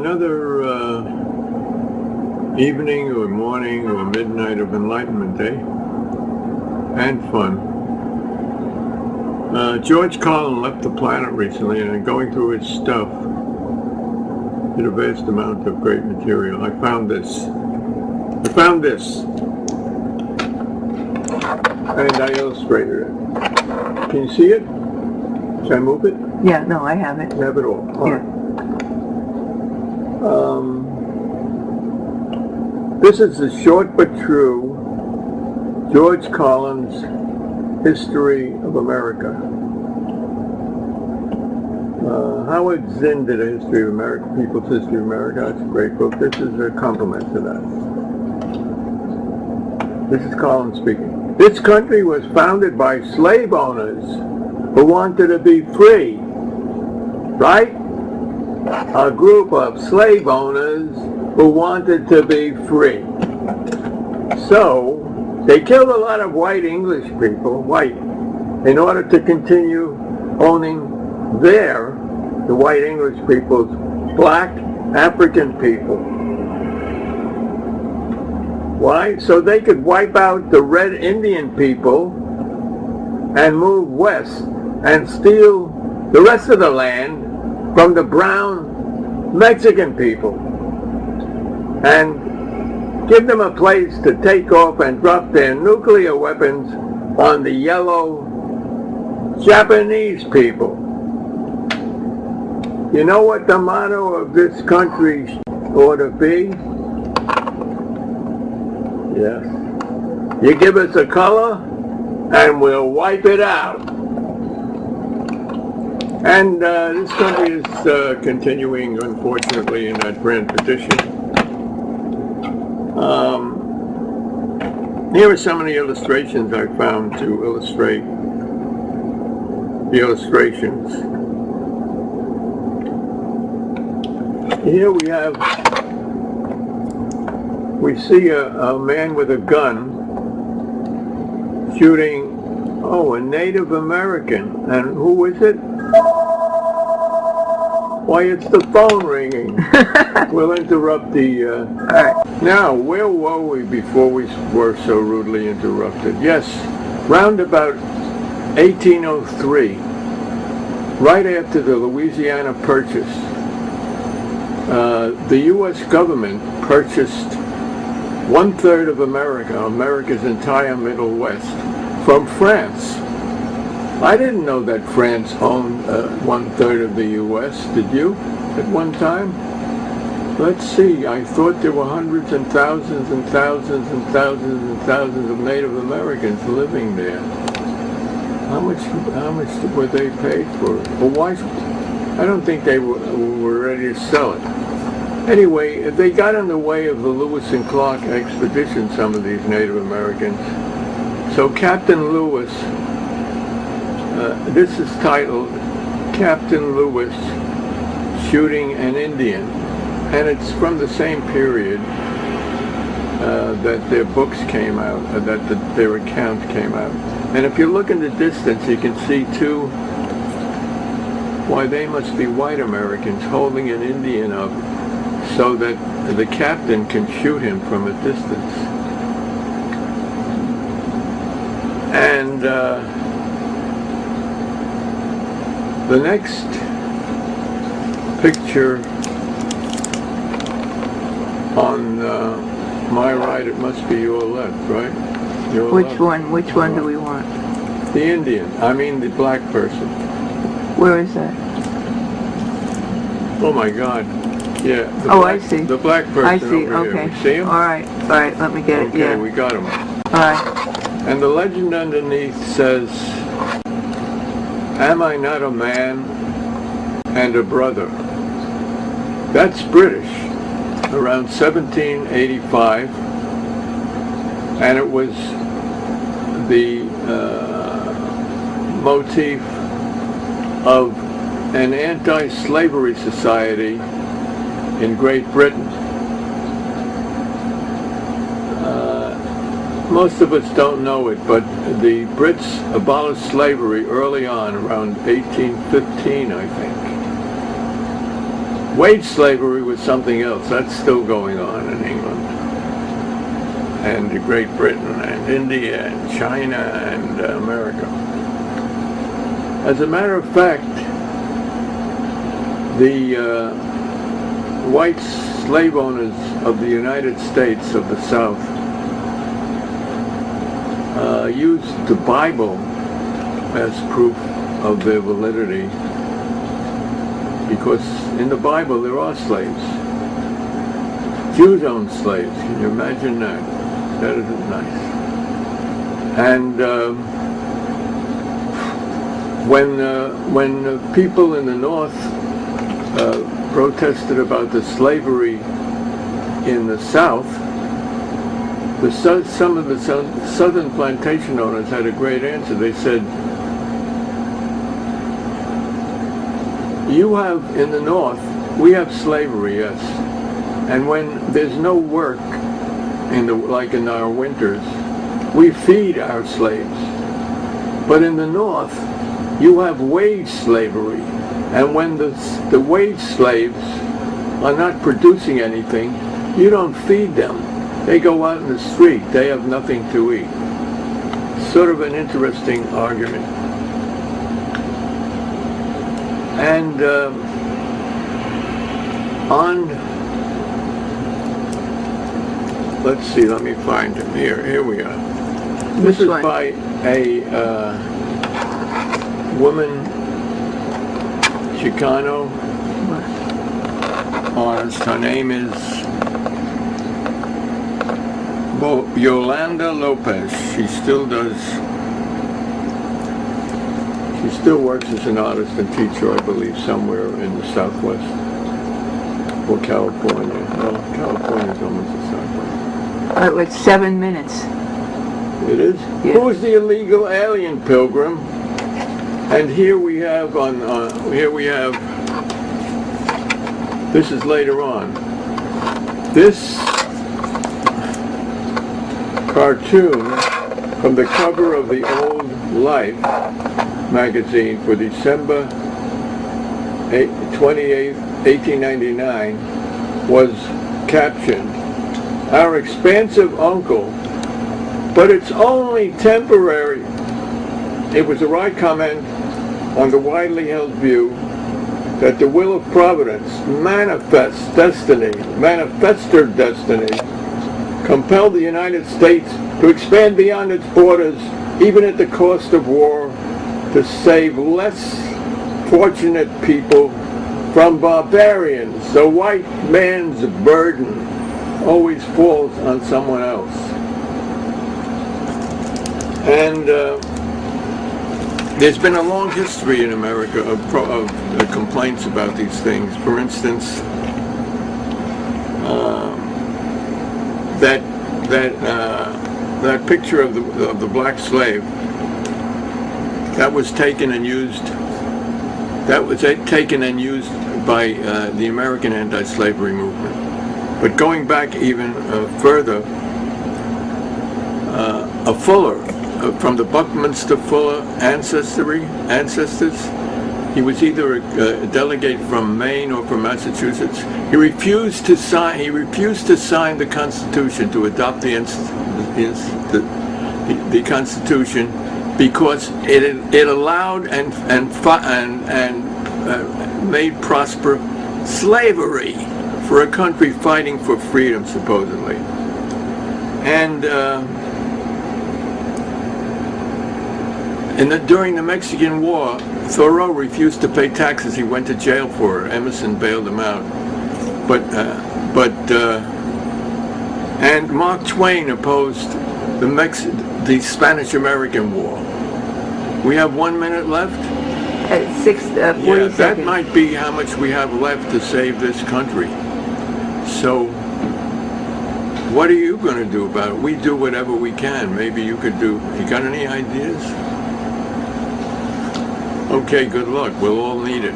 another evening or morning or midnight of enlightenment, and fun. George Carlin left the planet recently, and going through his stuff, did a vast amount of great material. I found this, and I illustrated it. Can you see it? Should I move it? Yeah, no, I have it. You have it all. All right. This is a short but true George Carlin's History of America. Howard Zinn did a History of America, People's History of America. It's a great book. This is a compliment to that. This is Carlin speaking. This country was founded by slave owners who wanted to be free, right? A group of slave owners who wanted to be free. So, they killed a lot of white English people, in order to continue owning the white English people's black African people. Why? So they could wipe out the red Indian people and move west and steal the rest of the land from the brown Mexican people and give them a place to take off and drop their nuclear weapons on the yellow Japanese people. You know what the motto of this country ought to be? Yes. You give us a color and we'll wipe it out. And this country is continuing, unfortunately, in that grand tradition. Here are some of the illustrations I found to illustrate the illustrations. Here we see a man with a gun shooting, a Native American. And who is it? Why, it's the phone ringing. We'll interrupt the... All right. Now, where were we before we were so rudely interrupted? Yes, round about 1803, right after the Louisiana Purchase, the U.S. government purchased 1/3 of America's entire Middle West, from France. I didn't know that France owned 1/3 of the U.S., did you, at one time? Let's see, I thought there were hundreds and thousands and thousands and thousands and thousands of Native Americans living there. How much were they paid for it? Well, why? I don't think they were ready to sell it. Anyway, they got in the way of the Lewis and Clark expedition, some of these Native Americans. So Captain Lewis, this is titled Captain Lewis Shooting an Indian. And it's from the same period that their books came out, their account came out. And if you look in the distance, you can see why they must be white Americans holding an Indian up so that the captain can shoot him from a distance. And the next picture on my right, it must be your left, right? Your Which left. one? Which one do we want? The Indian. I mean the black person. Where is that? Oh my God. Yeah. I see. The black person I see. over Okay. here. You see him? All right. Let me get it. Okay, Yeah. we got him. All right. And the legend underneath says, "Am I not a man and a brother?" That's British, around 1785, and it was the motif of an anti-slavery society in Great Britain. Most of us don't know it, but the Brits abolished slavery early on, around 1815, I think. Wage slavery was something else. That's still going on in England and Great Britain and India and China and America. As a matter of fact, the white slave owners of the United States of the South used the Bible as proof of their validity, because in the Bible there are slaves. Jews owned slaves. Can you imagine that? That isn't nice. And when people in the North protested about the slavery in the South, some of the southern plantation owners had a great answer. They said, you have, in the North, we have slavery, yes. And when there's no work, like in our winters, we feed our slaves. But in the North, you have wage slavery. And when the wage slaves are not producing anything, you don't feed them. They go out in the street. They have nothing to eat. Sort of an interesting argument. And let's see, let me find him here. Here we are. This is by a woman, Chicano artist. Her name is Yolanda Lopez. She still works as an artist and teacher, I believe, somewhere in the Southwest or California. Well, California's almost the Southwest. It's 7 minutes. It is? Yeah. Who is the illegal alien pilgrim? And here we have this is later on. This cartoon from the cover of the Old Life magazine for December 28, 1899 was captioned, "Our expansive uncle, but it's only temporary." It was a wry comment on the widely held view that the will of Providence, manifested destiny, compelled the United States to expand beyond its borders, even at the cost of war, to save less fortunate people from barbarians. The white man's burden always falls on someone else. And there's been a long history in America of complaints about these things. For instance, that picture of the black slave that was taken and used. That was taken and used by the American anti-slavery movement. But going back even further, a Fuller, from the Buckminster Fuller ancestors, he was either a delegate from Maine or from Massachusetts. He refused to sign the Constitution, to adopt the Constitution, because it allowed and made prosper slavery for a country fighting for freedom, supposedly. And during the Mexican War, Thoreau refused to pay taxes. He went to jail for it. Emerson bailed him out. And Mark Twain opposed the Spanish-American War. We have 1 minute left? At 40 yeah, that seconds. might be how much we have left to save this country. So, what are you going to do about it? We do whatever we can. Maybe you could do. You got any ideas? Okay, good luck. We'll all need it.